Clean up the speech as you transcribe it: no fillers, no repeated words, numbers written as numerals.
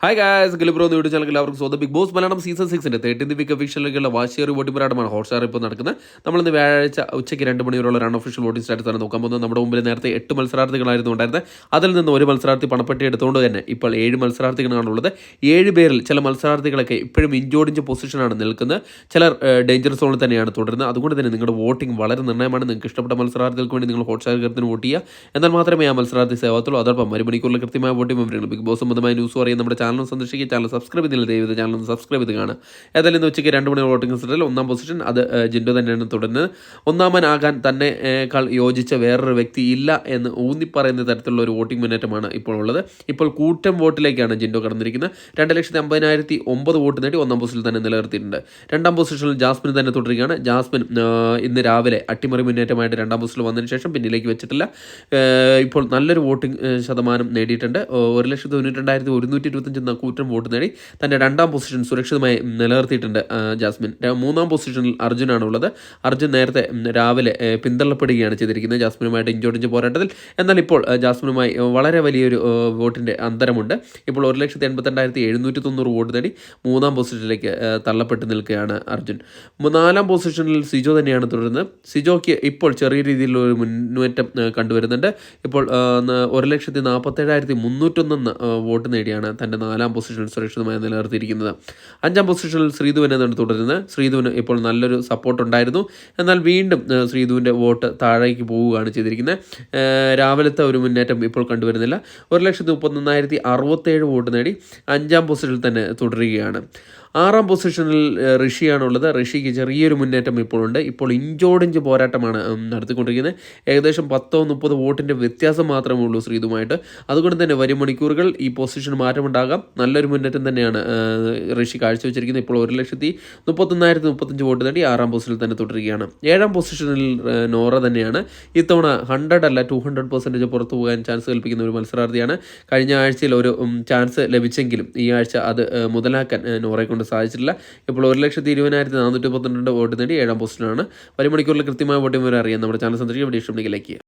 Hi guys ഗലിബ്രോ YouTube channel എല്ലാവർക്കും സ്വന്തം Bigg Boss Malayalam season 6 13th week ഒഫീഷ്യലിലേക്കുള്ള വാശിയേറി വോട്ടിംഗ് പോരാട്ടമാണ് ഹോട്ട്സ്റ്റാർ ഇപ്പോൾ നടക്കുന്നത്. നമ്മളിന്ന് വ്യാഴാഴ്ച ഉച്ചയ്ക്ക് 2 മണിവരെയുള്ള റൺ ഒഫീഷ്യൽ വോട്ടിംഗ് സ്റ്റാറ്റസാണ് നോക്കാൻ പോകുന്നത്. നമ്മുടെ മുമ്പിൽ നേരത്തെ 8 മത്സരാർത്ഥികളായിരുന്നു ഉണ്ടായിരുന്നത്. അതിൽ നിന്ന് ഒരു മത്സരാർത്ഥി പണപ്പെട്ടി എടുത്തുകൊണ്ട് തന്നെ ഇപ്പോൾ 7 മത്സരാർത്ഥികളാണുള്ളത്. 7 പേരിൽ ചില മത്സരാർത്ഥികളൊക്കെ ഇപ്പോഴും ഇഞ്ചോടിഞ്ച് പൊസിഷനാണ് നിൽക്കുന്നത്. ചിലർ ഡേഞ്ചർ സോണിൽ തന്നെയാണ് തുടരുന്നത്. അതുകൊണ്ട് തന്നെ നിങ്ങളുടെ വോട്ടിംഗ് വളരെ നിർണ്ണയമാണ്. നിങ്ങൾക്ക് ഇഷ്ടപ്പെട്ട മത്സരാർത്ഥികൾക്ക് വേണ്ടി നിങ്ങൾ ഹോട്ട്സ്റ്റാർ കരുത്തിന് വോട്ട് ചെയ്യുക. എന്നാൽ മാത്രമേ ആ മത്സരാർത്ഥി സേവത്തുള്ളൂ. അതോടൊപ്പം ഒരു മണിക്കൂറിൽ കൃത്യമായ വോട്ടിംഗ് വിവരങ്ങൾ ബിഗ് ബോസ് സംബന്ധമായ ന്യൂസ് അറിയാൻ നമ്മുടെ ചാനൽ സന്ദർശിക്കുക. ചാനൽ സബ്സ്ക്രൈബ് ചെയ്തില്ല ദയവ് ചാനൽ ഒന്ന് സബ്സ്ക്രൈബ് ചെയ്ത് കാണുക. ഏതായാലും ഇന്ന് ഉച്ചയ്ക്ക് 2 മണി വോട്ടിംഗ് സെറ്റിൽ 1ാം പൊസിഷൻ അത് ജിൻഡോ തന്നെയാണ് തുടരുന്നത്. ഒന്നാമനാകാൻ തന്നെക്കാൾ യോജിച്ച വേറൊരു വ്യക്തി ഇല്ല എന്ന് ഊന്നിപ്പറയുന്ന തരത്തിലുള്ള ഒരു വോട്ടിംഗ് മുന്നേറ്റമാണ് ഇപ്പോൾ ഉള്ളത്. ഇപ്പോൾ കൂറ്റം വോട്ടിലേക്കാണ് ജിൻഡോ കടന്നിരിക്കുന്നത്. 2,50,009 വോട്ട് നേടി 1ാം പൊസിഷനിൽ തന്നെ നിലനിർത്തിയിട്ടുണ്ട്. 2ാം പൊസിഷനിൽ ജാസ്മിൻ തന്നെ തുടരുകയാണ്. ജാസ്മിൻ ഇന്ന് രാവിലെ അട്ടിമറി മുന്നേറ്റമായിട്ട് 2ാം പൊസിഷനിൽ വന്നതിന് ശേഷം പിന്നിലേക്ക് വെച്ചിട്ടില്ല. ഇപ്പോൾ നല്ലൊരു വോട്ടിംഗ് ശതമാനം നേടിയിട്ടുണ്ട്. 1,92,125 കൂറ്റം വോട്ട് നേടി തൻ്റെ 2ാം പൊസിഷൻ സുരക്ഷിതമായി നിലനിർത്തിയിട്ടുണ്ട് ജാസ്മിൻ. 3ാം പൊസിഷനിൽ അർജുനാണ് ഉള്ളത്. അർജുൻ നേരത്തെ രാവിലെ പിന്തള്ളപ്പെടുകയാണ് ചെയ്തിരിക്കുന്നത് ജാസ്മിനുമായിട്ട് ഇഞ്ചോടിഞ്ച് പോരാട്ടത്തിൽ. എന്നാൽ ഇപ്പോൾ ജാസ്മിനുമായി വളരെ വലിയൊരു വോട്ടിൻ്റെ അന്തരമുണ്ട്. ഇപ്പോൾ 1,82,790 വോട്ട് നേടി 3ാം പൊസിഷനിലേക്ക് തള്ളപ്പെട്ട് നിൽക്കുകയാണ് അർജുൻ. 4ാം പൊസിഷനിൽ സിജോ തന്നെയാണ് തുടരുന്നത്. സിജോയ്ക്ക് ഇപ്പോൾ ചെറിയ രീതിയിലുള്ള മുന്നേറ്റം കണ്ടുവരുന്നുണ്ട്. ഇപ്പോൾ 1,47,301 വോട്ട് നേടിയാണ് തൻ്റെ 4ാം പൊസിഷനിൽ സുരക്ഷിതമായി നിലനിർത്തിയിരിക്കുന്നത്. 5ാം പൊസിഷനിൽ ശ്രീധുവിനാണ് തുടരുന്നത്. ശ്രീധുവിന് ഇപ്പോൾ നല്ലൊരു സപ്പോർട്ട് ഉണ്ടായിരുന്നു. എന്നാൽ വീണ്ടും ശ്രീധുവിൻ്റെ വോട്ട് താഴേക്ക് പോവുകയാണ് ചെയ്തിരിക്കുന്നത്. രാവിലത്തെ ഒരു മുന്നേറ്റം ഇപ്പോൾ കണ്ടുവരുന്നില്ല. 1,31,067 വോട്ട് നേടി 5ാം പൊസിഷനിൽ തന്നെ തുടരുകയാണ്. 6ാം പൊസിഷനിൽ ഋഷിയാണുള്ളത്. ഋഷിക്ക് ചെറിയൊരു മുന്നേറ്റം ഇപ്പോഴുണ്ട്. ഇപ്പോൾ ഇഞ്ചോടിഞ്ച് പോരാട്ടമാണ് നടത്തിക്കൊണ്ടിരിക്കുന്നത്. ഏകദേശം 10-30 വോട്ടിൻ്റെ വ്യത്യാസം മാത്രമേ ഉള്ളൂ ശ്രീധുമായിട്ട്. അതുകൊണ്ട് തന്നെ വരും മണിക്കൂറുകൾ ഈ പൊസിഷന് മാറ്റമുണ്ടാകാം. നല്ലൊരു മുന്നേറ്റം തന്നെയാണ് ഋഷി കാഴ്ചവെച്ചിരിക്കുന്നത്. ഇപ്പോൾ 1,31,035 വോട്ട് നേടി 6ാം പൊസിഷനിൽ തന്നെ തുടരുകയാണ്. 7ാം പൊസിഷനിൽ നോറ തന്നെയാണ്. ഇത്തവണ 100 അല്ല 200% പുറത്തു പോകാൻ ചാൻസ് കൽപ്പിക്കുന്ന ഒരു മത്സരാർത്ഥിയാണ്. കഴിഞ്ഞ ആഴ്ചയിൽ ഒരു ചാൻസ് ലഭിച്ചെങ്കിലും ഈ ആഴ്ച അത് മുതലാക്കാൻ നോറയെ കൊണ്ട് സാധിച്ചിട്ടില്ല. ഇപ്പോൾ 1,20,412 വോട്ട് നേടി 7ാം പൊസിഷനാണ്. വരും മണിക്കൂറിൽ കൃത്യമായ വോട്ടിംഗ് വരെ അറിയാൻ നമ്മുടെ ചാനൽ സന്ദർശിക്കുക. വീഡിയോ ഇഷ്ടപ്പെടുമെങ്കിൽ ലൈക്ക് ചെയ്യുക.